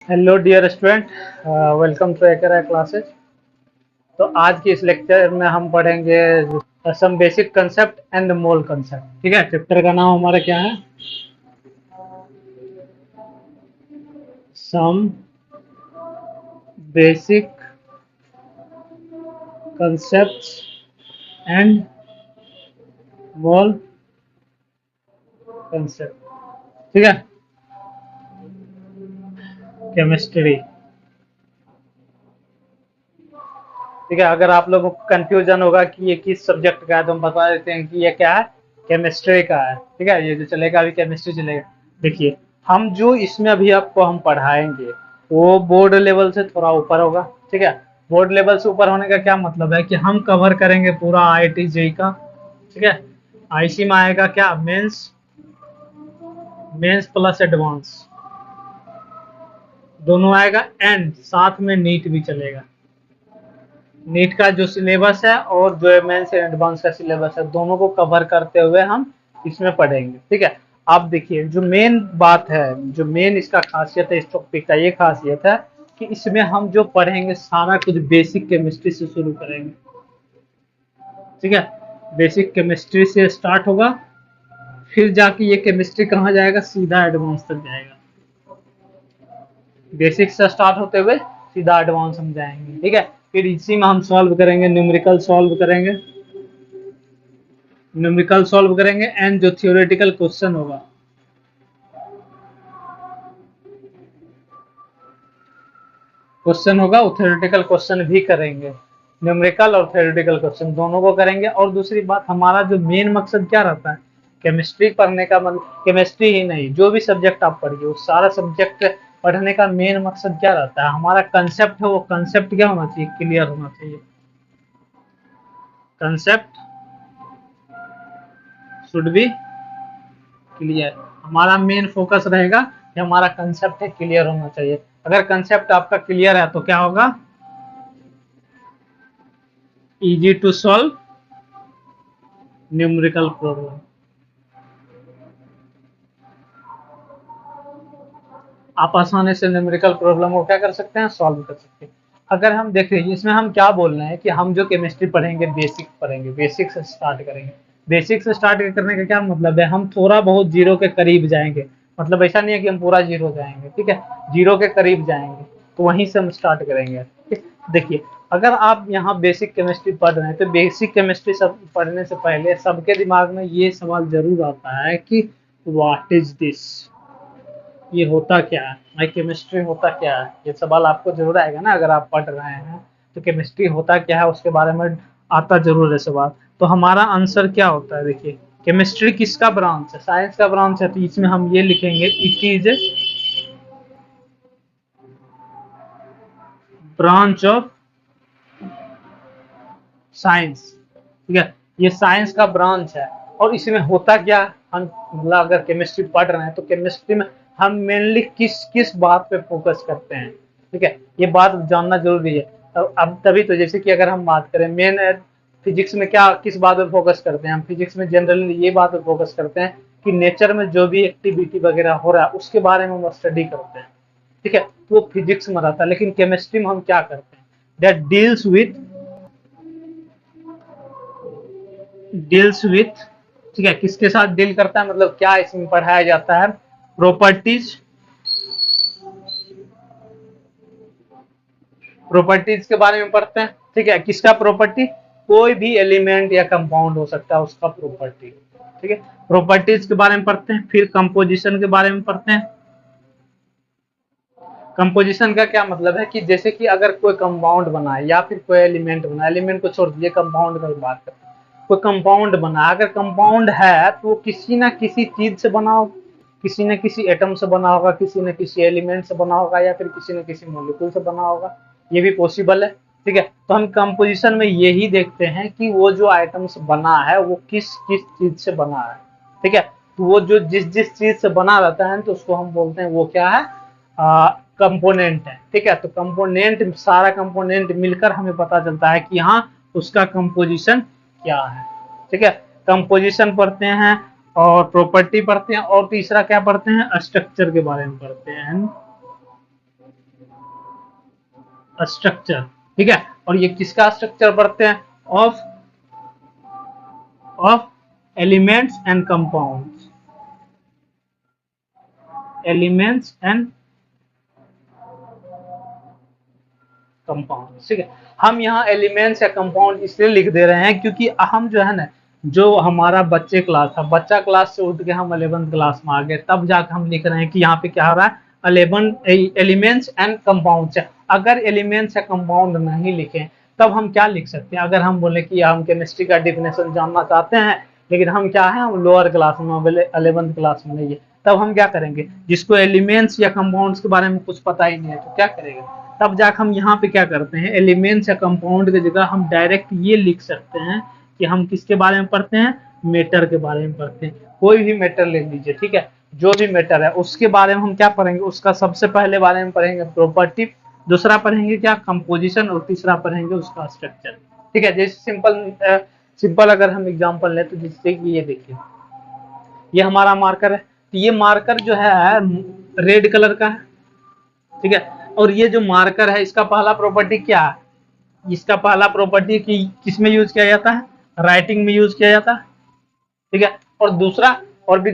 Hello dear student, welcome to एकर classes. तो आज की इस लेक्चर में हम पढ़ेंगे some basic concept and mole concept. ठीक है, चैप्टर का नाम हमारा क्या है? Some basic concept and mole concept. ठीक है, केमिस्ट्री। ठीक है, अगर आप लोगों को कंफ्यूजन होगा कि ये किस सब्जेक्ट का है तो हम बता देते हैं कि ये क्या है, केमिस्ट्री का है। ठीक है, ये जो चलेगा अभी केमिस्ट्री चलेगा। देखिए, हम जो इसमें अभी आपको हम पढ़ाएंगे वो बोर्ड लेवल से थोड़ा ऊपर होगा। ठीक है, बोर्ड लेवल से ऊपर होने का क्या मतलब है कि हम कवर करेंगे पूरा IIT जेई का। ठीक है, आईसी में आएगा क्या, मेंस, मेंस प्लस एडवांस दोनों आएगा, एंड साथ में नीट भी चलेगा। नीट का जो सिलेबस है और जो मेंस एंड एडवांस का सिलेबस है, दोनों को कवर करते हुए हम इसमें पढ़ेंगे। ठीक है, आप देखिए, जो मेन बात है, जो मेन इसका खासियत है, इस टॉपिक का ये खासियत है कि इसमें हम जो पढ़ेंगे सारा कुछ बेसिक केमिस्ट्री से शुरू करेंगे। ठीक है, बेसिक केमिस्ट्री से स्टार्ट होगा, फिर जाके ये केमिस्ट्री कहाँ जाएगा, सीधा एडवांस तक जाएगा। बेसिक से स्टार्ट होते हुए सीधा एडवांस हम जाएंगे। ठीक है, फिर इसी में हम सॉल्व करेंगे, न्यूमेरिकल सॉल्व करेंगे, न्यूमेरिकल सॉल्व करेंगे एंड जो थियोरेटिकल क्वेश्चन होगा, वो थियोरेटिकल क्वेश्चन भी करेंगे। न्यूमेरिकल और थियोरेटिकल क्वेश्चन दोनों को करेंगे। और दूसरी बात, हमारा जो मेन मकसद क्या रहता है केमिस्ट्री पढ़ने का, मतलब केमिस्ट्री ही नहीं, जो भी सब्जेक्ट आप पढ़िए उस सारा सब्जेक्ट पढ़ने का मेन मकसद क्या रहता है, हमारा कंसेप्ट है, वो कंसेप्ट क्या होना चाहिए, क्लियर होना चाहिए। Concept should be clear. हमारा मेन फोकस रहेगा कि हमारा कंसेप्ट है क्लियर होना चाहिए। अगर कंसेप्ट आपका क्लियर है तो क्या होगा, easy to solve numerical problem. आप आसानी से न्यूमेरिकल प्रॉब्लम को क्या कर सकते हैं, सॉल्व कर सकते हैं। अगर हम देखें इसमें हम क्या बोल रहे हैं कि हम जो केमिस्ट्री पढ़ेंगे बेसिक पढ़ेंगे, बेसिक से स्टार्ट करेंगे। बेसिक से स्टार्ट करने का क्या मतलब है, हम थोड़ा बहुत जीरो के करीब जाएंगे। मतलब ऐसा नहीं है कि हम पूरा जीरो जाएंगे, ठीक है, जीरो के करीब जाएंगे, तो वहीं से हम स्टार्ट करेंगे। देखिए, अगर आप यहाँ बेसिक केमिस्ट्री पढ़ रहे हैं तो बेसिक केमिस्ट्री सब पढ़ने से पहले सबके दिमाग में ये सवाल जरूर आता है कि व्हाट इज दिस, ये होता क्या है भाई, केमिस्ट्री होता क्या है। ये सवाल आपको जरूर आएगा ना, अगर आप पढ़ रहे हैं तो केमिस्ट्री होता क्या है उसके बारे में आता जरूर है सवाल। तो हमारा आंसर क्या होता है, देखिए, केमिस्ट्री किसका ब्रांच है, साइंस का ब्रांच है, तो इसमें हम ये लिखेंगे, it is branch of science. ठीक है, ये साइंस का ब्रांच है। और इसमें होता क्या, हम मतलब अगर केमिस्ट्री पढ़ रहे हैं तो केमिस्ट्री में हम मेनली किस किस बात पे फोकस करते हैं। ठीक है, ये बात जानना जरूरी है। अब तभी तो, जैसे कि अगर हम बात करें मेन फिजिक्स में क्या, किस बात पे फोकस करते हैं हम, फिजिक्स में जनरली ये बात पे फोकस करते हैं कि नेचर में जो भी एक्टिविटी वगैरह हो रहा है उसके बारे में हम स्टडी करते हैं। ठीक है, तो वो फिजिक्स में रहता है। लेकिन केमिस्ट्री में हम क्या करते हैं, दैट डील्स विथ, ठीक है, किसके साथ डील करता है, मतलब क्या इसमें पढ़ाया जाता है, प्रॉपर्टीज, प्रॉपर्टीज के बारे में पढ़ते हैं। ठीक है, किसका प्रॉपर्टी, कोई भी एलिमेंट या कंपाउंड हो सकता है उसका प्रॉपर्टी। ठीक है, प्रॉपर्टीज के बारे में पढ़ते हैं। फिर कंपोजिशन के बारे में पढ़ते हैं। कंपोजिशन का क्या मतलब है कि जैसे कि अगर कोई कंपाउंड बना है या फिर कोई एलिमेंट बना, एलिमेंट को छोड़ दीजिए, कंपाउंड की बात करते हैं, कोई कंपाउंड बना, अगर कंपाउंड है तो वो किसी ना किसी चीज से बना हो, किसी न किसी एटम से बना होगा, किसी न किसी एलिमेंट से बना होगा, या फिर किसी न किसी मॉलिक्यूल से बना होगा, ये भी पॉसिबल है। ठीक है, तो हम कंपोजिशन में यही देखते हैं कि वो जो आइटम्स बना है वो किस किस चीज से बना है। ठीक है, तो वो जो जिस जिस चीज से बना रहता है तो उसको हम बोलते हैं वो क्या है, कंपोनेंट है। ठीक है, तो कंपोनेंट, सारा कंपोनेंट मिलकर हमें पता चलता है कि हाँ उसका कंपोजिशन क्या है। ठीक है, कंपोजिशन पढ़ते हैं और प्रॉपर्टी पढ़ते हैं, और तीसरा क्या पढ़ते हैं, स्ट्रक्चर के बारे में पढ़ते हैं। स्ट्रक्चर, ठीक है। और ये किसका स्ट्रक्चर पढ़ते हैं? Of elements and compounds, elements and compound, ठीक है। हम यहाँ एलिमेंट्स या कंपाउंड इसलिए लिख दे रहे हैं क्योंकि हम जो है ना, जो हमारा बच्चे क्लास था, बच्चा क्लास से उठ के हम 11th क्लास में आ गए, तब जाकर हम लिख रहे हैं कि यहाँ पे क्या हो रहा है, 11 एलिमेंट्स एंड कंपाउंड्स। अगर एलिमेंट्स या कंपाउंड नहीं लिखे तब हम क्या लिख सकते हैं? अगर हम बोले कि हम केमिस्ट्री का डिफिनेशन जानना चाहते हैं, लेकिन हम क्या है, हम लोअर क्लास में, 11th क्लास में नहीं है, तब हम क्या करेंगे? जिसको एलिमेंट्स या कंपाउंड्स के बारे में कुछ पता ही नहीं है तो क्या करेगा? तब जाकर हम यहाँ पे क्या करते हैं, एलिमेंट्स या कंपाउंड की जगह हम डायरेक्ट ये लिख सकते हैं कि हम किसके बारे में पढ़ते हैं? मैटर के बारे में पढ़ते हैं। कोई भी मैटर ले लीजिए, ठीक है, जो भी मैटर है उसके बारे में हम क्या पढ़ेंगे? उसका सबसे पहले बारे में पढ़ेंगे प्रॉपर्टी, दूसरा पढ़ेंगे क्या? कंपोजिशन, और तीसरा पढ़ेंगे उसका स्ट्रक्चर, ठीक है। जैसे सिंपल अगर हम एग्जांपल लें तो जैसे कि ये देखिए, ये हमारा मार्कर है, तो ये मार्कर जो है रेड कलर का है, ठीक है। और ये जो मार्कर है इसका पहला प्रॉपर्टी क्या है? इसका पहला प्रॉपर्टी कि किसमें यूज किया जाता है? राइटिंग में यूज किया जाता है, ठीक है। और दूसरा, और भी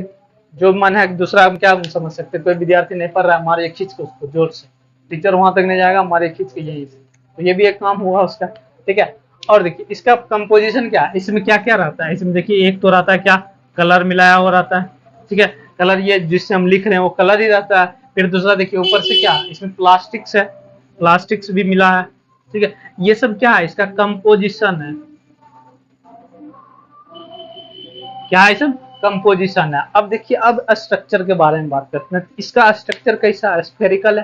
जो मन है दूसरा, हम क्या समझ सकते हैं, कोई विद्यार्थी नहीं पढ़ रहा है, हमारे खींच के उसको जोर से, टीचर वहां तक नहीं जाएगा, हमारे खींच के यहीं से, तो ये भी एक काम हुआ उसका, ठीक है। और देखिए इसका कंपोजिशन क्या है, इसमें क्या क्या रहता है? इसमें देखिए एक तो रहता है क्या? कलर मिलाया हुआ रहता है, ठीक है, कलर ये जिससे हम लिख रहे हैं वो कलर ही रहता है। फिर दूसरा देखिए ऊपर से क्या, इसमें प्लास्टिक्स है, प्लास्टिक्स भी मिला है, ठीक है। ये सब क्या है? इसका कंपोजिशन है, क्या है? सब कंपोजिशन है। अब देखिए, अब स्ट्रक्चर के बारे में बात करते हैं। इसका स्ट्रक्चर कैसा है? स्फेरिकल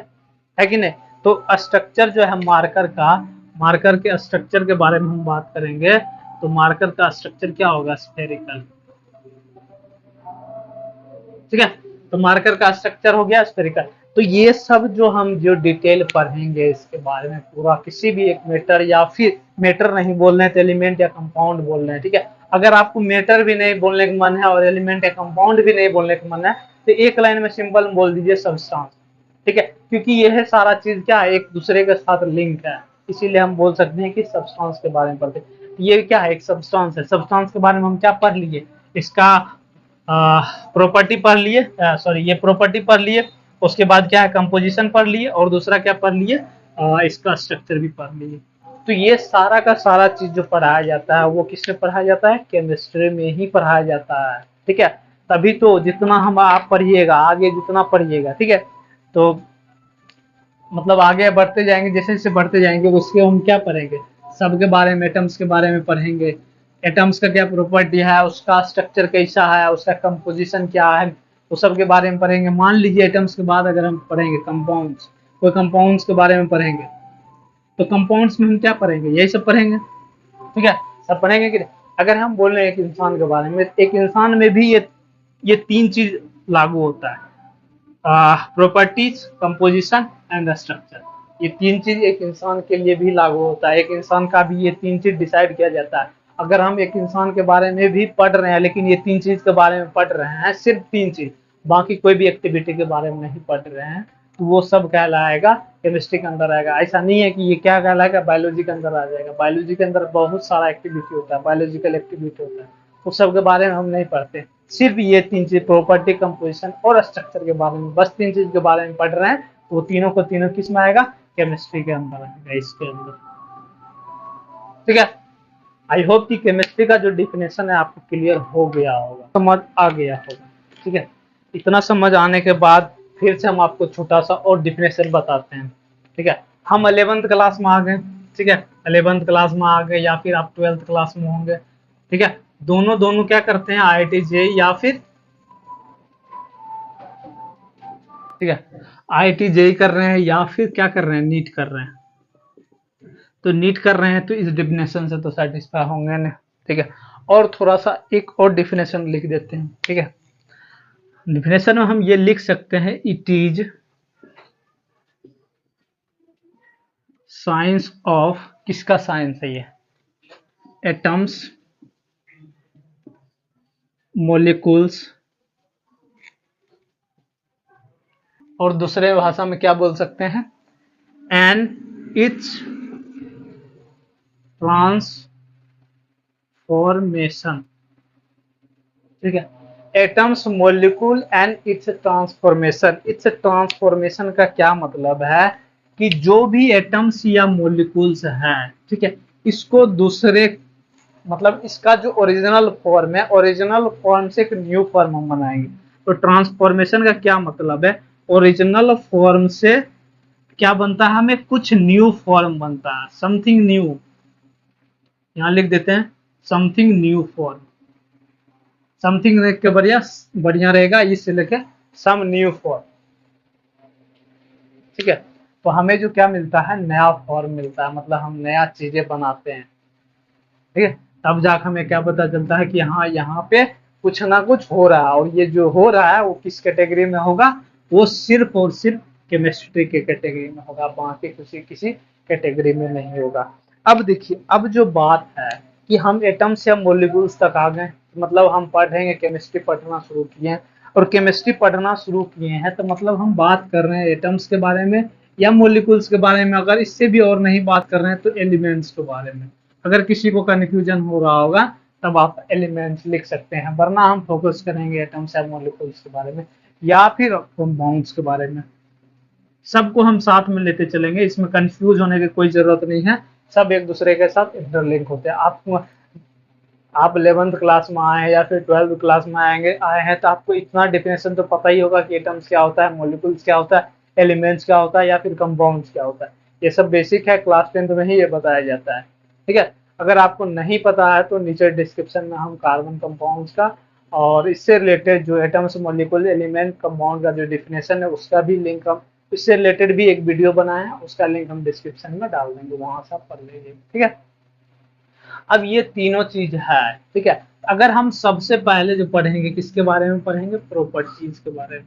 है कि नहीं? तो स्ट्रक्चर जो है मार्कर का, मार्कर के स्ट्रक्चर के बारे में हम बात करेंगे, तो मार्कर का स्ट्रक्चर क्या होगा? स्फेरिकल, ठीक है। तो मार्कर का स्ट्रक्चर हो गया स्फेरिकल। तो ये सब जो हम जो डिटेल पढ़ेंगे इसके बारे में पूरा, किसी भी एक मैटर, या फिर मैटर नहीं बोल रहे हैं तो एलिमेंट या कंपाउंड बोल रहे हैं, ठीक है। अगर आपको मैटर भी नहीं बोलने का मन है और एलिमेंट या कंपाउंड भी नहीं बोलने का मन है, तो एक लाइन में सिंपल बोल दीजिए सब्सटेंस, ठीक है। क्योंकि यह सारा चीज क्या है, एक दूसरे के साथ लिंक है, इसीलिए हम बोल सकते हैं कि सब्सटेंस के बारे में पढ़ते हैं। ये क्या है? एक सब्सटेंस है। सब्सटेंस के बारे में हम क्या पढ़ लिए? इसका प्रॉपर्टी पढ़ लिए, सॉरी ये प्रॉपर्टी पढ़ लिए, उसके बाद क्या है, कंपोजिशन पढ़ लिए, और दूसरा क्या पढ़ लिए, इसका स्ट्रक्चर भी पढ़ लिए। तो ये सारा का सारा चीज जो पढ़ाया जाता है वो किसमें पढ़ाया जाता है? केमिस्ट्री में ही पढ़ाया जाता है, ठीक है। तभी तो जितना हम आप पढ़िएगा, आगे जितना पढ़िएगा, ठीक है, तो मतलब आगे बढ़ते जाएंगे, जैसे जैसे बढ़ते जाएंगे उसके हम क्या पढ़ेंगे? सबके बारे में, एटम्स के बारे में पढ़ेंगे, एटम्स का क्या प्रॉपर्टी है, उसका स्ट्रक्चर कैसा है, उसका कंपोजिशन क्या है, वो सब के बारे में पढ़ेंगे। मान लीजिए एटम्स के बाद अगर हम पढ़ेंगे कंपाउंड्स, कोई कंपाउंड्स के बारे में पढ़ेंगे, तो कंपाउंड्स में हम क्या पढ़ेंगे? यही सब पढ़ेंगे, ठीक है, सब पढ़ेंगे कि अगर हम बोल रहे हैं एक इंसान के बारे में, एक इंसान में भी ये तीन चीज लागू होता है, प्रॉपर्टीज, कंपोजिशन एंड स्ट्रक्चर। ये तीन चीज एक इंसान के लिए भी लागू होता है, एक इंसान का भी ये तीन चीज डिसाइड किया जाता है। अगर हम एक इंसान के बारे में भी पढ़ रहे हैं, लेकिन ये तीन चीज के बारे में पढ़ रहे हैं, सिर्फ तीन चीज, बाकी कोई भी एक्टिविटी के बारे में नहीं पढ़ रहे हैं, तो वो सब कहलाएगा केमिस्ट्री के अंदर आएगा। ऐसा नहीं है कि ये क्या कहलाएगा, बायोलॉजी के अंदर आ जाएगा। बायोलॉजी के अंदर बहुत सारा एक्टिविटी होता है, बायोलॉजिकल एक्टिविटी होता है, उस सब के बारे में हम नहीं पढ़ते। सिर्फ ये तीन चीज, प्रॉपर्टी, कंपोजिशन और स्ट्रक्चर के बारे में, बस तीन चीज के बारे में पढ़ रहे हैं, तो वो तीनों को तीनों किस में आएगा? केमिस्ट्री के अंदर आएगा, इसके अंदर, ठीक है। आई होप कि केमिस्ट्री का जो डिफिनेशन है आपको क्लियर हो गया होगा, समझ आ गया होगा, ठीक है। इतना समझ आने के बाद फिर से हम आपको छोटा सा और डिफिनेशन बताते हैं, ठीक है। हम 11th क्लास में आ गए, ठीक है, 11th क्लास में आ गए, या फिर आप 12th क्लास में होंगे, ठीक है। दोनों दोनों क्या करते हैं? IIT JEE या फिर, ठीक है, IIT JEE कर रहे हैं या फिर क्या कर रहे हैं? नीट कर रहे हैं। तो नीट कर रहे हैं तो इस डिफिनेशन से तो सेटिस्फाई होंगे ना, ठीक है। और थोड़ा सा एक और डिफिनेशन लिख देते हैं, ठीक है। डिफिनेशन में हम ये लिख सकते हैं, इट इज साइंस ऑफ, किसका साइंस है ये? एटम्स, मॉलिक्यूल्स, और दूसरे भाषा में क्या बोल सकते हैं? एंड इट्स ट्रांसफॉर्मेशन, ठीक है। Atoms, molecule and it's transformation. It's transformation का क्या मतलब है कि जो भी एटम्स या मॉलिक्यूल्स हैं, ठीक है, इसको दूसरे, मतलब इसका जो ओरिजिनल फॉर्म है, ओरिजिनल फॉर्म से एक न्यू फॉर्म हम बनाएंगे। तो ट्रांसफॉर्मेशन का क्या मतलब है, ओरिजिनल फॉर्म से क्या बनता है, हमें कुछ न्यू फॉर्म बनता है, समथिंग न्यू। यहां लिख देते हैं समथिंग न्यू फॉर्म। समथिंग लिख के बढ़िया बढ़िया रहेगा, इससे लेके सम न्यू फॉर्म, ठीक है। तो हमें जो क्या मिलता है, नया फॉर्म मिलता है, मतलब हम नया चीजें बनाते हैं, ठीक है। तब जाकर हमें क्या पता चलता है कि हाँ यहाँ पे कुछ ना कुछ हो रहा है, और ये जो हो रहा है वो किस कैटेगरी में होगा, वो सिर्फ और सिर्फ केमिस्ट्री के कैटेगरी में होगा, बाकी किसी कैटेगरी में नहीं होगा। अब देखिए, अब जो बात है कि हम एटम्स या मॉलिक्यूल्स तक आ गए, मतलब हम पढ़ेंगे, केमिस्ट्री पढ़ना शुरू किए हैं, और केमिस्ट्री पढ़ना शुरू किए हैं तो मतलब हम बात कर रहे हैं एटम्स के बारे में या मॉलिक्यूल्स के बारे में। अगर इससे भी और नहीं बात कर रहे हैं तो एलिमेंट्स के बारे में। अगर किसी को कन्फ्यूजन हो रहा होगा तब आप एलिमेंट्स लिख सकते हैं, वरना हम फोकस करेंगे एटम्स या मॉलिक्यूल्स के बारे में या फिर कंपाउंड्स के बारे में। सबको हम साथ में लेते चलेंगे, इसमें कंफ्यूज होने की कोई जरूरत नहीं है, सब एक दूसरे के साथ इंटरलिंक होते हैं। आप 11th क्लास में आए हैं या फिर 12th क्लास में आए हैं तो आपको इतना डेफिनेशन तो पता ही होगा कि एटम्स क्या होता है, मॉलिक्यूल्स क्या होता है, एलिमेंट्स क्या होता है या फिर कंपाउंड्स क्या होता है। ये सब बेसिक है, क्लास 10th में ही ये बताया जाता है, ठीक है। अगर आपको नहीं पता है तो नीचे डिस्क्रिप्शन में हम कार्बन कंपाउंड्स का और इससे रिलेटेड जो एटम्स, मॉलिक्यूल, एलिमेंट, कंपाउंड का जो डिफिनेशन है उसका भी लिंक हम, इससे रिलेटेड भी एक वीडियो बनाए हैं, उसका लिंक हम डिस्क्रिप्शन में डाल देंगे, वहां से आप पढ़ लीजिए, ठीक है। अब ये तीनों चीज है, ठीक है। अगर हम सबसे पहले जो पढ़ेंगे किसके बारे में पढ़ेंगे, प्रॉपर्टीज के बारे में।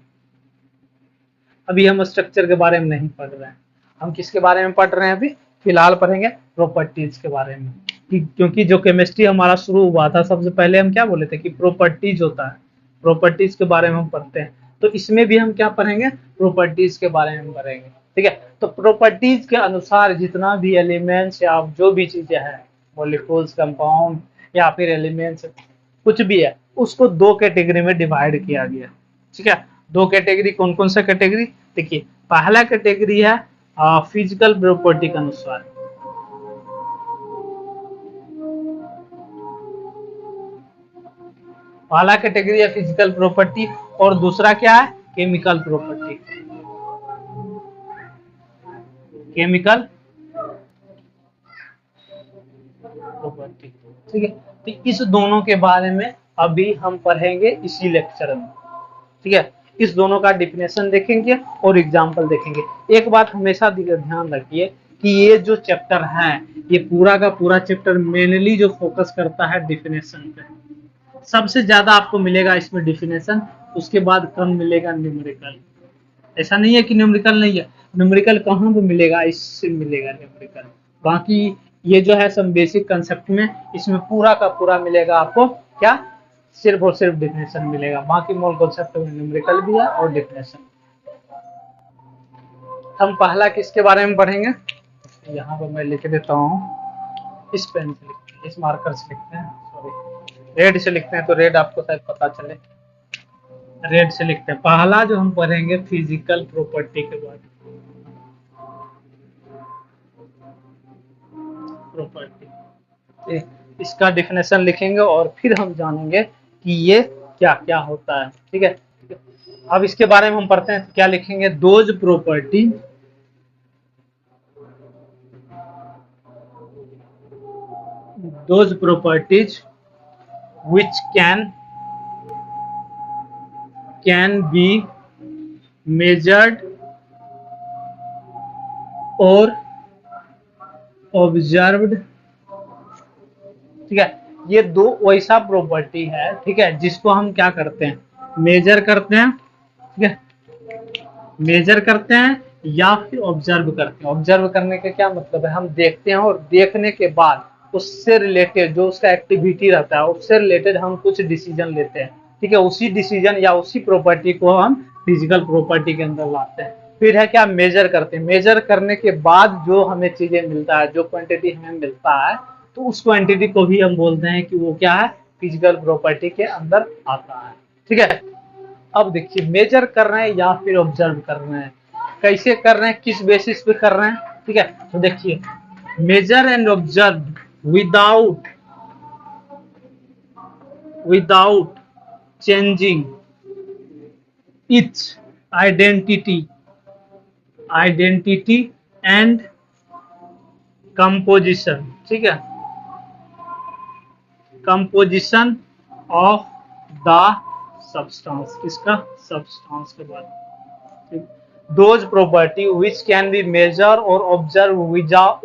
अभी हम स्ट्रक्चर के बारे में नहीं पढ़ रहे हैं, हम किसके बारे में पढ़ रहे हैं, अभी फिलहाल पढ़ेंगे प्रॉपर्टीज के बारे में। क्योंकि जो केमिस्ट्री हमारा शुरू हुआ था सबसे पहले हम क्या बोले थे कि प्रॉपर्टीज होता है, प्रॉपर्टीज के बारे में हम पढ़ते हैं। तो इसमें भी हम क्या पढ़ेंगे, प्रॉपर्टीज के बारे में पढ़ेंगे, ठीक है। तो प्रॉपर्टीज के अनुसार जितना भी एलिमेंट्स या जो भी चीजें हैं, मॉलिक्यूल्स, कंपाउंड या फिर एलिमेंट्स, कुछ भी है, उसको दो कैटेगरी में डिवाइड किया गया, ठीक है। दो कैटेगरी, कौन कौन सा कैटेगरी, देखिए पहला कैटेगरी है फिजिकल प्रॉपर्टी के अनुसार, पहला कैटेगरी है फिजिकल प्रॉपर्टी, और दूसरा क्या है, केमिकल प्रॉपर्टी, केमिकल प्रॉपर्टी, ठीक है। तो इस दोनों के बारे में अभी हम पढ़ेंगे इसी लेक्चर में, ठीक है। इस दोनों का डिफिनेशन देखेंगे और एग्जाम्पल देखेंगे। एक बात हमेशा ध्यान रखिए कि ये जो चैप्टर है, ये पूरा का पूरा चैप्टर मेनली जो फोकस करता है डिफिनेशन पे, सबसे ज्यादा आपको मिलेगा इसमें डिफिनेशन, उसके बाद कम मिलेगा न्यूमेरिकल। ऐसा नहीं है कि न्यूमेरिकल नहीं है, न्यूमेरिकल कहाँ पे मिलेगा, इससे मिलेगा न्यूमेरिकल। बाकी ये जो है सब बेसिक कंसेप्ट में, इसमें पूरा का पूरा मिलेगा आपको क्या, सिर्फ और सिर्फ डिफिनेशन मिलेगा, बाकी मूल कॉन्सेप्ट में न्यूमेरिकल भी है और डिफिनेशन। हम पहला किसके बारे में पढ़ेंगे, यहाँ पर मैं लिख देता हूँ, इस पेन से लिखते हैं, इस मार्कर से लिखते हैं, सॉरी रेड से लिखते हैं तो रेड आपको शायद पता चले, रेड से लिखते हैं। पहला जो हम पढ़ेंगे फिजिकल प्रॉपर्टी के बारे में, प्रॉपर्टी, इसका डिफिनेशन लिखेंगे और फिर हम जानेंगे कि ये क्या क्या होता है, ठीक है। अब इसके बारे में हम पढ़ते हैं, क्या लिखेंगे, those property those properties which can be measured or observed, ठीक है। ये दो वैसा प्रॉपर्टी है, ठीक है, जिसको हम क्या करते हैं, मेजर करते हैं, ठीक है, मेजर करते हैं या फिर ऑब्जर्व करते हैं। ऑब्जर्व करने का क्या मतलब है, हम देखते हैं और देखने के बाद उससे रिलेटेड जो उसका एक्टिविटी रहता है उससे रिलेटेड हम कुछ डिसीजन लेते हैं, ठीक है। उसी डिसीजन या उसी प्रॉपर्टी को हम फिजिकल प्रॉपर्टी के अंदर लाते हैं, फिर है क्या, मेजर करते हैं। मेजर करने के बाद जो हमें चीजें मिलता है, जो क्वांटिटी हमें मिलता है, तो उस क्वांटिटी को भी हम बोलते हैं कि वो क्या है, फिजिकल प्रॉपर्टी के अंदर आता है। ठीक है, अब देखिए मेजर कर रहे हैं या फिर ऑब्जर्व कर रहे हैं, कैसे कर रहे हैं, किस बेसिस पे कर रहे हैं। ठीक है, तो देखिए measure and observe without changing its identity and composition. ठीक है, कंपोजिशन ऑफ द सब्सटेंस, किसका, सब्सटेंस के बाद। Those property which can be measured or observed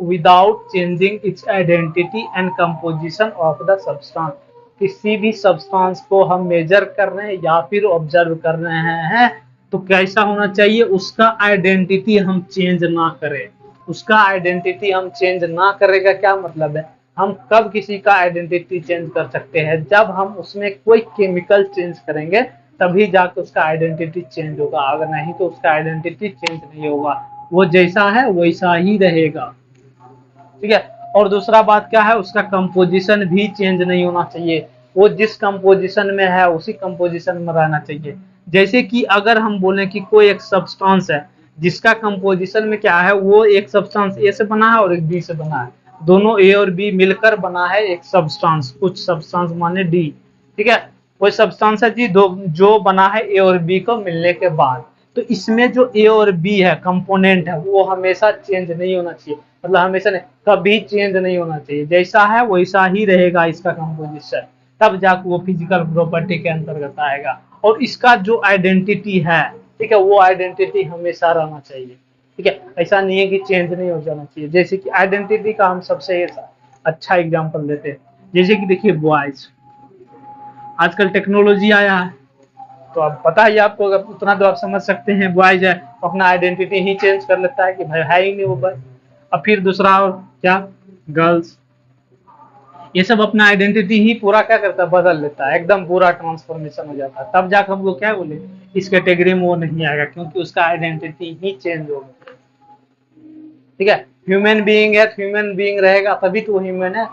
without changing its identity and composition of the substance। किसी भी substance को हम major कर रहे हैं या फिर ऑब्जर्व कर रहे हैं, तो कैसा होना चाहिए, उसका आइडेंटिटी हम चेंज ना करें। उसका आइडेंटिटी हम चेंज ना करेगा क्या मतलब है, हम कब किसी का आइडेंटिटी चेंज कर सकते हैं, जब हम उसमें कोई केमिकल चेंज करेंगे तभी जाकर उसका आइडेंटिटी चेंज होगा, अगर नहीं तो उसका आइडेंटिटी चेंज नहीं होगा, वो जैसा है वैसा ही रहेगा। ठीक है, और दूसरा बात क्या है, उसका कंपोजिशन भी चेंज नहीं होना चाहिए, वो जिस कंपोजिशन में है उसी कंपोजिशन में रहना चाहिए। जैसे कि अगर हम बोले कि कोई एक सब्सटेंस है जिसका कंपोजिशन में क्या है, वो एक सब्सटेंस ए से बना है और एक बी से बना है, दोनों ए और बी मिलकर बना है एक सब्सटेंस, कुछ सब्सटेंस माने डी। ठीक है, कोई सब्सटेंस है जी जो बना है ए और बी को मिलने के बाद, तो इसमें जो ए और बी है कंपोनेंट है वो हमेशा चेंज नहीं होना चाहिए, मतलब हमेशा नहीं, कभी चेंज नहीं होना चाहिए, जैसा है वैसा ही रहेगा इसका कंपोजिशन, तब जाकर वो फिजिकल प्रॉपर्टी के अंतर्गत आएगा। और इसका जो आइडेंटिटी है, ठीक है, वो आइडेंटिटी हमेशा रहना चाहिए। ठीक है, ऐसा नहीं है कि चेंज नहीं हो जाना चाहिए। जैसे कि आइडेंटिटी का हम सबसे अच्छा एग्जाम्पल देते हैं, जैसे कि देखिए बॉयज, आजकल टेक्नोलॉजी आया है, तो अब पता ही आपको, अगर उतना तो आप समझ सकते हैं, बॉयज है अपना आइडेंटिटी ही चेंज कर लेता है कि भाई है ही नहीं वो बॉय। अब फिर दूसरा और क्या, गर्ल्स, ये सब अपना आइडेंटिटी ही पूरा क्या करता है, बदल लेता है, एकदम पूरा ट्रांसफॉर्मेशन हो जाता है, तब जाकर हम लोग क्या बोले, इस कैटेगरी में वो नहीं आएगा, क्योंकि उसका आइडेंटिटी ही चेंज हो गया। ठीक है, ह्यूमन बीइंग है, ह्यूमन बीइंग रहेगा तभी तो ह्यूमन है,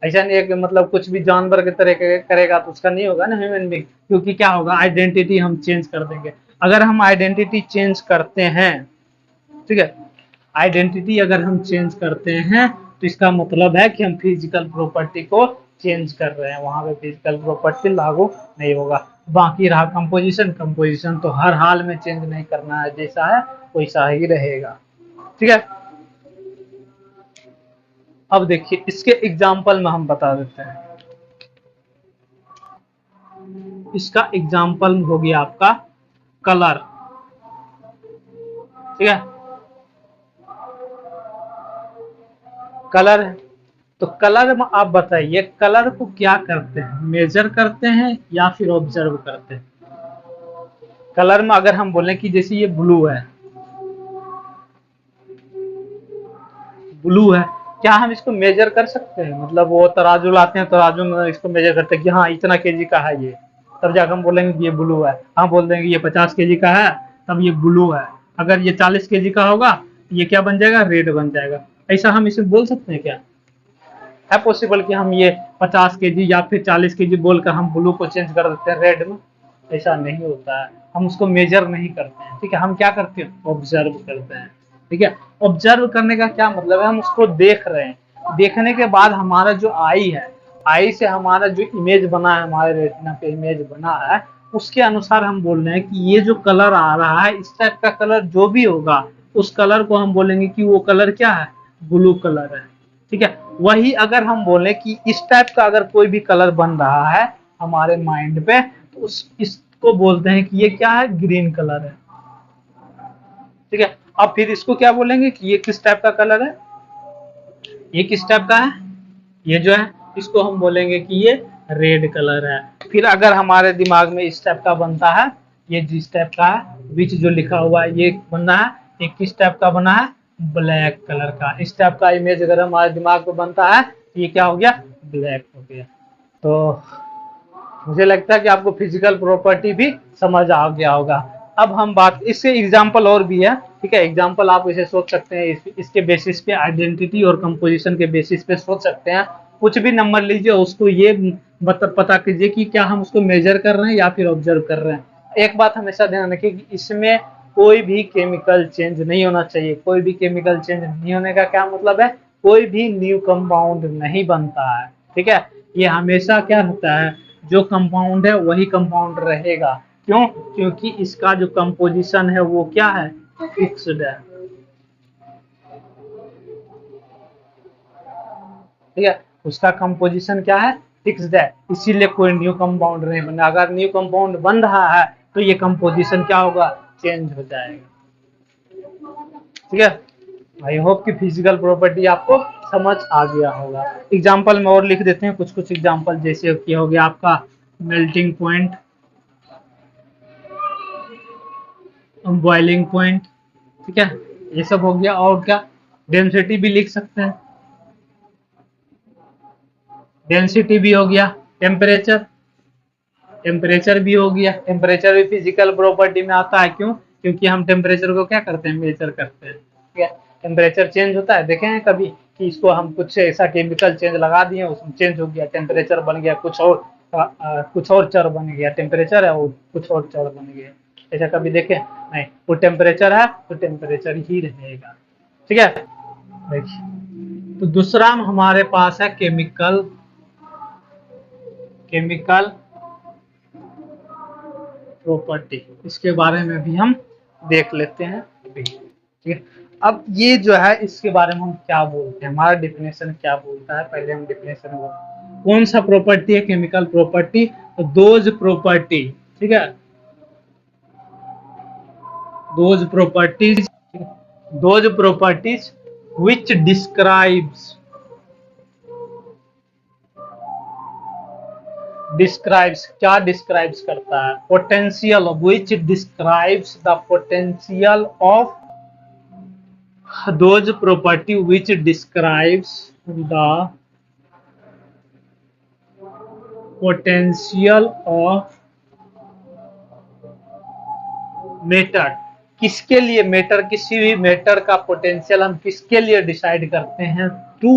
ऐसा नहीं है कि मतलब कुछ भी जानवर के तरह करेगा तो उसका नहीं होगा ना ह्यूमन बीइंग, क्योंकि क्या होगा, आइडेंटिटी हम चेंज कर देंगे। अगर हम आइडेंटिटी चेंज करते हैं, ठीक है, आइडेंटिटी अगर हम चेंज करते हैं तो इसका मतलब है कि हम फिजिकल प्रॉपर्टी को चेंज कर रहे हैं, वहां पे फिजिकल प्रॉपर्टी लागू नहीं होगा। बाकी रहा कंपोजिशन, कंपोजिशन तो हर हाल में चेंज नहीं करना है, जैसा है वैसा ही रहेगा। ठीक है, अब देखिए इसके एग्जाम्पल में हम बता देते हैं। इसका एग्जाम्पल हो गया आपका कलर। ठीक है, कलर है, तो कलर में आप बताइए, कलर को क्या करते हैं, मेजर करते हैं या फिर ऑब्जर्व करते हैं। कलर में अगर हम बोलें कि जैसे ये ब्लू है, ब्लू है, क्या हम इसको मेजर कर सकते हैं, मतलब वो तराजू लाते हैं, तराजू में इसको मेजर करते हैं कि हाँ इतना केजी का है ये, तब जाकर हम बोलेंगे कि ये ब्लू है। हम बोल देंगे ये 50 केजी का है तब ये ब्लू है, अगर ये 40 केजी का होगा ये क्या बन जाएगा, रेड बन जाएगा। ऐसा हम इसे बोल सकते हैं क्या, है पॉसिबल कि हम ये 50 केजी या फिर 40 केजी बोलकर हम ब्लू को चेंज कर देते हैं रेड में, ऐसा नहीं होता है, हम उसको मेजर नहीं करते हैं। ठीक है, हम क्या करते हैं, ऑब्जर्व करते हैं। ठीक है, ऑब्जर्व करने का क्या मतलब है, हम उसको देख रहे हैं, देखने के बाद हमारा जो आई है, आई से हमारा जो इमेज बना है, हमारे रेटिना पे इमेज बना है, उसके अनुसार हम बोल रहे हैं कि ये जो कलर आ रहा है, इस टाइप का कलर जो भी होगा उस कलर को हम बोलेंगे कि वो कलर क्या है, ब्लू कलर है। ठीक है, वही अगर हम बोले कि इस टाइप का अगर कोई भी कलर बन रहा है हमारे माइंड पे, तो इसको बोलते हैं कि ये क्या है, ग्रीन कलर है। ठीक है, अब फिर इसको क्या बोलेंगे कि ये किस टाइप का कलर है, ये किस टाइप का है, ये जो है इसको हम बोलेंगे कि ये रेड कलर है। फिर अगर हमारे दिमाग में इस टाइप का बनता है, ये जिस टाइप का है, बीच जो लिखा हुआ है ये बनना है, ये किस टाइप का बना है, ब्लैक कलर का। इस टाइप का इमेज अगर हमारे दिमाग में बनता है ये क्या हो गया, ब्लैक हो गया। तो मुझे लगता है कि आपको फिजिकल प्रॉपर्टी भी समझ आ गया होगा। अब हम बात, इसके एग्जाम्पल और भी है, ठीक है, एग्जाम्पल आप इसे सोच सकते हैं, इसके बेसिस पे आइडेंटिटी और कंपोजिशन के बेसिस पे सोच सकते हैं। कुछ भी नंबर लीजिए, उसको ये पता कीजिए कि क्या हम उसको मेजर कर रहे हैं या फिर ऑब्जर्व कर रहे हैं। एक बात हमेशा ध्यान रखिए कि इसमें कोई भी केमिकल चेंज नहीं होना चाहिए। कोई भी केमिकल चेंज नहीं होने का क्या मतलब है, कोई भी न्यू कंपाउंड नहीं बनता है। ठीक है, ये हमेशा क्या रहता है, जो कंपाउंड है वही कंपाउंड रहेगा। क्यों? क्योंकि इसका जो कंपोजिशन है वो क्या है, फिक्स्ड है। ठीक है, उसका कंपोजिशन क्या है, फिक्स्ड है, इसीलिए कोई न्यू कंपाउंड नहीं बना। अगर न्यू कंपाउंड बन रहा है तो ये कंपोजिशन क्या होगा, चेंज हो जाएगा। ठीक है, आई होप कि फिजिकल प्रॉपर्टी आपको समझ आ गया होगा। एग्जाम्पल में और लिख देते हैं कुछ कुछ एग्जाम्पल, जैसे कि हो गया आपका मेल्टिंग पॉइंट, बॉइलिंग पॉइंट। ठीक है, ये सब हो गया। और क्या, डेंसिटी भी लिख सकते हैं, डेंसिटी भी हो गया। टेम्परेचर, टेम्परेचर भी हो गया। टेम्परेचर भी फिजिकल प्रॉपर्टी में आता है। क्यों? क्योंकि हम टेम्परेचर को क्या करते हैं, मेजर करते हैं। ठीक है, टेम्परेचर चेंज होता है, देखे हैं कभी कि इसको हम कुछ ऐसा केमिकल चेंज लगा दिए, उसमें चेंज हो गया, टेम्परेचर बन गया, कुछ और चर बन गया। टेम्परेचर है वो कुछ और चर बन गया, ऐसा कभी देखे नहीं। वो टेम्परेचर है तो टेम्परेचर ही रहेगा। ठीक है, देखिए तो दूसरा हमारे पास है केमिकल, केमिकल प्रॉपर्टी। इसके बारे में भी हम देख लेते हैं अभी। ठीक है, अब ये जो है इसके बारे में हम क्या बोलते हैं, हमारा डिफिनेशन क्या बोलता है, पहले हम डिफिनेशन को, कौन सा प्रॉपर्टी है केमिकल प्रॉपर्टी, तो दोज प्रॉपर्टी। ठीक है, those properties, those properties which describes, describes क्या डिस्क्राइब्स करता है, potential of, which describes the potential of, those property which describes the potential of matter। किसके लिए मैटर, किसी भी मैटर का पोटेंशियल हम किसके लिए डिसाइड करते हैं, to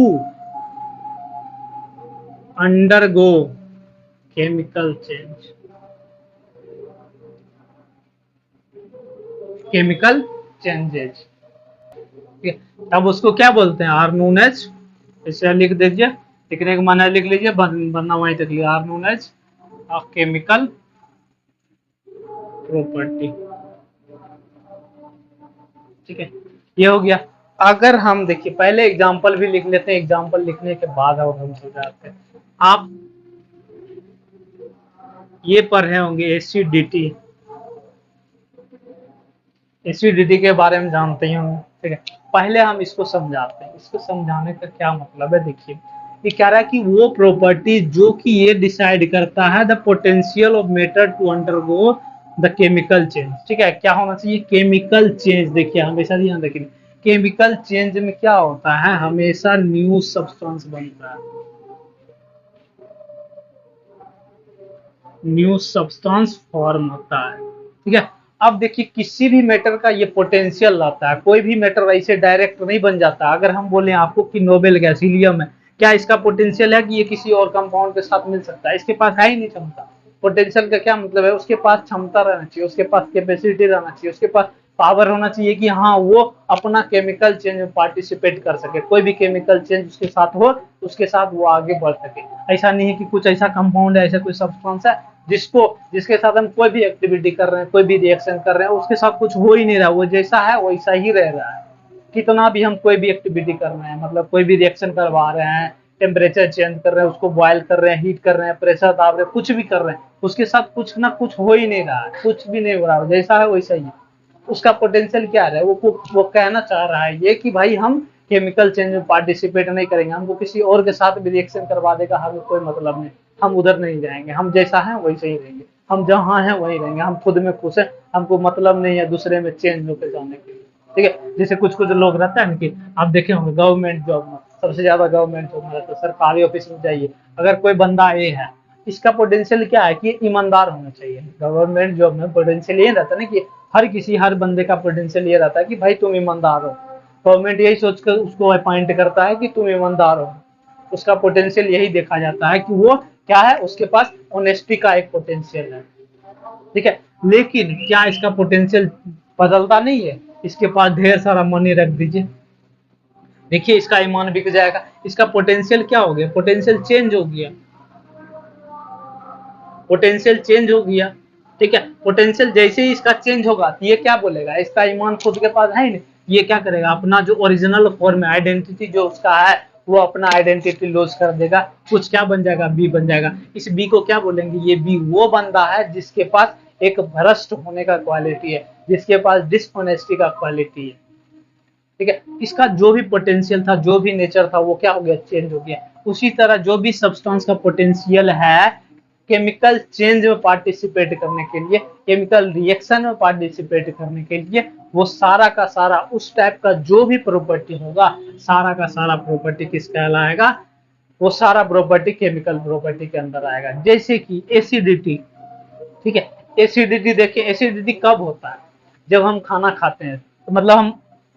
undergo chemical change, chemical changes. तब उसको क्या बोलते हैं, आर नोन एज, इसे लिख दीजिए, लिखने का माना लिख लीजिए, बनना वहीं तक लिया, are known as chemical property. ठीक है, ये हो गया। अगर हम देखिए पहले एग्जांपल भी लिख लेते हैं, एग्जांपल लिखने के बाद और हम समझाते हैं। आप ये पढ़ रहे होंगे एसिडिटी, एसिडिटी के बारे में जानते ही होंगे। ठीक है, पहले हम इसको समझाते हैं। इसको समझाने का क्या मतलब है, देखिए ये कह रहा है कि वो प्रॉपर्टी जो कि ये डिसाइड करता है the potential of matter to undergo the chemical change. ठीक है, क्या होना चाहिए, केमिकल चेंज। देखिए हमेशा ध्यान रखिए, केमिकल चेंज में क्या होता है, हमेशा न्यू सब्सटेंस बनता है, न्यू सब्सटेंस फॉर्म होता है। ठीक है, अब देखिए किसी भी मैटर का ये पोटेंशियल रहता है, कोई भी मैटर ऐसे डायरेक्ट नहीं बन जाता। अगर हम बोले आपको कि नोबेल गैस हीलियम है, क्या इसका पोटेंशियल है कि ये किसी और कंपाउंड के साथ मिल सकता है, इसके पास है ही नहीं क्षमता। पोटेंशियल का क्या मतलब है, उसके पास क्षमता रहना चाहिए, उसके पास कैपेसिटी रहना चाहिए, उसके पास पावर होना चाहिए कि हाँ वो अपना केमिकल चेंज में पार्टिसिपेट कर सके, कोई भी केमिकल चेंज उसके साथ हो, उसके साथ वो आगे बढ़ सके। ऐसा नहीं है कि कुछ ऐसा कंपाउंड है, ऐसा कोई सब्सटेंस है जिसके साथ हम कोई भी एक्टिविटी कर रहे हैं, कोई भी रिएक्शन कर रहे हैं, उसके साथ कुछ हो ही नहीं रहा, वो जैसा है वैसा ही रह रहा है। कितना भी हम कोई भी एक्टिविटी कर रहे हैं, मतलब कोई भी रिएक्शन करवा रहे हैं, टेम्परेचर चेंज कर रहे हैं, उसको बॉयल कर रहे हैं, हीट कर रहे हैं, प्रेशर दाब रहे हैं, कुछ भी कर रहे हैं, उसके साथ कुछ ना कुछ हो ही नहीं रहा है, कुछ भी नहीं हो रहा है, जैसा है वैसा ही। उसका पोटेंशियल क्या है, वो कहना चाह रहा है ये कि भाई हम केमिकल चेंज में पार्टिसिपेट नहीं करेंगे, हमको किसी और के साथ भी रिएक्शन करवा देगा, हमें कोई मतलब नहीं, हम उधर नहीं जाएंगे, हम जैसा है वैसे ही रहेंगे, हम जहाँ हैं वहीं रहेंगे, हम खुद में खुश हैं, हमको मतलब नहीं है दूसरे में चेंज होकर जाने के लिए। ठीक है, जैसे कुछ कुछ लोग रहता है ना कि आप देखे होंगे गवर्नमेंट जॉब में, सबसे ज्यादा गवर्नमेंट जॉब में रहता है, सरकारी ऑफिस में जाइए, अगर कोई बंदा ए है, इसका पोटेंशियल क्या है कि ईमानदार होना चाहिए। गवर्नमेंट जॉब में पोटेंशियल ये रहता है ना कि हर बंदे का पोटेंशियल ये रहता है कि भाई तुम ईमानदार हो। गवर्नमेंट यही सोचकर उसको अपॉइंट करता है कि तुम ईमानदार हो। उसका पोटेंशियल यही देखा जाता है कि वो क्या है, उसके पास ऑनेस्टी का एक पोटेंशियल है। ठीक है, लेकिन क्या इसका पोटेंशियल बदलता नहीं है? इसके पास ढेर सारा मनी रख दीजिए, देखिए इसका ईमान बिक जाएगा। इसका पोटेंशियल क्या हो गया? पोटेंशियल चेंज हो गया, पोटेंशियल चेंज हो गया। ठीक है, पोटेंशियल जैसे ही इसका चेंज होगा तो ये क्या बोलेगा? इसका ईमान खुद के पास है नहीं, ये क्या करेगा? अपना जो ओरिजिनल फॉर्म आइडेंटिटी जो उसका है वो अपना आइडेंटिटी लॉस कर देगा। कुछ क्या बन जाएगा? बी बन जाएगा। इस बी को क्या बोलेंगे? ये बी वो बंदा है जिसके पास एक भ्रष्ट होने का क्वालिटी है, जिसके पास डिसऑनेस्टी का क्वालिटी है। ठीक है, इसका जो भी पोटेंशियल था, जो भी नेचर था, वो क्या हो गया? चेंज हो गया। उसी तरह जो भी सब्सटेंस का पोटेंशियल है केमिकल चेंज में पार्टिसिपेट करने के लिए, केमिकल रिएक्शन में पार्टिसिपेट करने के लिए, वो सारा का सारा उस टाइप का जो भी प्रॉपर्टी होगा, सारा का सारा प्रॉपर्टी किस कहलाएगा? वो सारा प्रॉपर्टी केमिकल प्रॉपर्टी के अंदर आएगा। जैसे कि एसिडिटी। ठीक है, एसिडिटी देखिए, एसिडिटी कब होता है? जब हम खाना खाते हैं, तो मतलब हम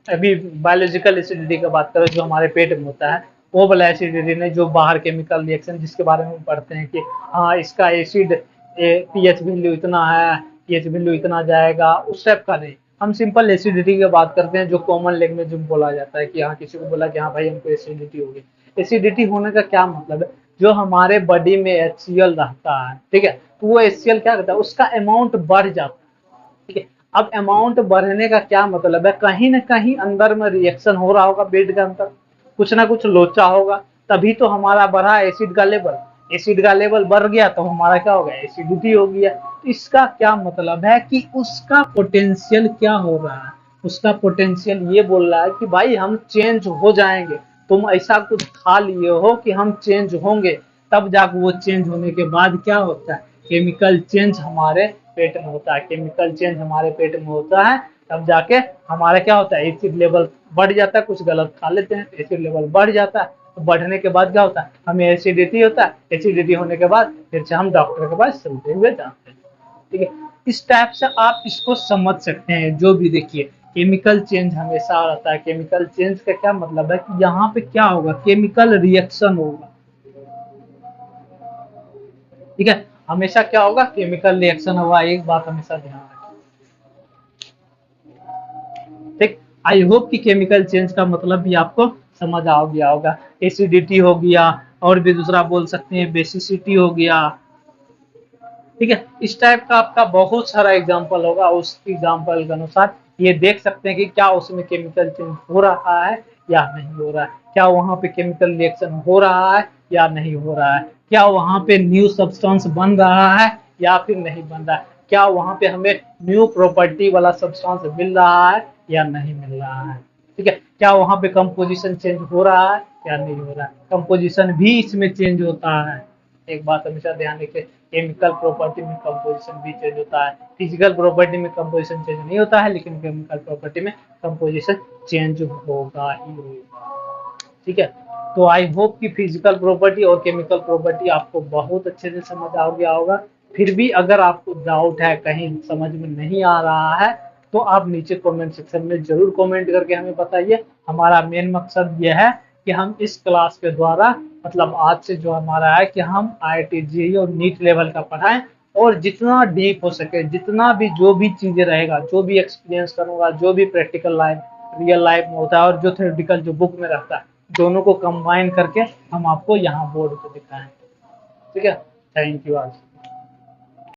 अभी बायोलॉजिकल एसिडिटी की बात करें जो हमारे पेट में होता है, वो वाला एसिडिटी नहीं जो बाहर केमिकल रिएक्शन जिसके बारे में हम पढ़ते हैं कि हाँ इसका एसिड पीएच वैल्यू इतना है, पीएच वैल्यू इतना जाएगा, उस टाइप का नहीं। हम सिंपल एसिडिटी की बात करते हैं जो कॉमन लैंग्वेज में बोला जाता है कि हाँ किसी को बोला कि हाँ भाई हमको एसिडिटी हो गई। एसिडिटी होने का क्या मतलब है? जो हमारे बॉडी में HCl रहता है, ठीक है, तो वो HCl क्या करता है? उसका अमाउंट बढ़ जाता है। ठीक है, अब अमाउंट बढ़ने का क्या मतलब है? कहीं ना कहीं अंदर में रिएक्शन हो रहा होगा, पेट के अंदर कुछ ना कुछ लोचा होगा, तभी तो हमारा बढ़ा एसिड का लेवल। एसिड का लेवल बढ़ गया तो हमारा क्या हो गया? एसिडिटी हो गया। इसका क्या मतलब है कि उसका पोटेंशियल क्या हो रहा है? उसका पोटेंशियल ये बोल रहा है कि भाई हम चेंज हो जाएंगे, तुम ऐसा कुछ खा लिए हो कि हम चेंज होंगे। तब जाकर वो चेंज होने के बाद क्या होता है? केमिकल चेंज हमारे पेट में होता है। केमिकल चेंज हमारे पेट में होता है, तब जाके हमारा क्या होता है? एसिड लेवल बढ़ जाता है। कुछ गलत खा लेते हैं तो एसिड लेवल बढ़ जाता है। तो बढ़ने के बाद क्या होता है? हमें एसिडिटी होता है। एसिडिटी होने के बाद फिर से हम डॉक्टर के पास चलते हुए जाते हैं। ठीक है, इस टाइप से आप इसको समझ सकते हैं। जो भी देखिए केमिकल चेंज हमेशा रहता है। केमिकल चेंज का क्या मतलब है कि यहाँ पे क्या होगा? केमिकल रिएक्शन होगा। ठीक है, हमेशा क्या होगा? केमिकल रिएक्शन होगा। एक बात हमेशा ध्यान रखें। ठीक, आई होप कि केमिकल चेंज का मतलब भी आपको समझ आ गया होगा। एसिडिटी हो गया, और भी दूसरा बोल सकते हैं बेसिसिटी हो गया। ठीक है, इस टाइप का आपका बहुत सारा एग्जांपल होगा। उस एग्जांपल के अनुसार ये देख सकते हैं कि क्या उसमें केमिकल चेंज हो रहा है या नहीं हो रहा है, क्या वहां पे केमिकल रिएक्शन हो रहा है या नहीं हो रहा है, क्या वहां पे न्यू सब्सटेंस बन रहा है या फिर नहीं बन रहा है, क्या वहां पे हमें न्यू प्रॉपर्टी वाला सब्सटेंस मिल रहा है या नहीं मिल रहा है। ठीक है, क्या वहां पे कंपोजिशन चेंज हो रहा है या नहीं हो रहा है। कंपोजिशन भी इसमें चेंज होता है। एक बात हमेशा ध्यान रखिए, केमिकल प्रॉपर्टी में कंपोजिशन भी चेंज होता है। फिजिकल प्रॉपर्टी में कंपोजिशन चेंज नहीं होता है, लेकिन केमिकल प्रॉपर्टी में कंपोजिशन चेंज होगा ही होगा। ठीक है, तो आई होप कि फिजिकल प्रॉपर्टी और केमिकल प्रॉपर्टी आपको बहुत अच्छे से समझ आ गया होगा। फिर भी अगर आपको डाउट है, कहीं समझ में नहीं आ रहा है, तो आप नीचे कमेंट सेक्शन में जरूर कमेंट करके हमें बताइए। हमारा मेन मकसद यह है कि हम इस क्लास के द्वारा, मतलब आज से जो हमारा है कि हम IIT JEE और नीट लेवल का पढ़ाएं, और जितना डीप हो सके, जितना भी जो भी चीजें रहेगा, जो भी एक्सपीरियंस करूंगा, जो भी प्रैक्टिकल लाइफ रियल लाइफ में होता है और जो थ्योरेटिकल जो बुक में रहता है, दोनों को कंबाइन करके हम आपको यहाँ बोर्ड पे दिखाएं। ठीक है, थैंक यू आज।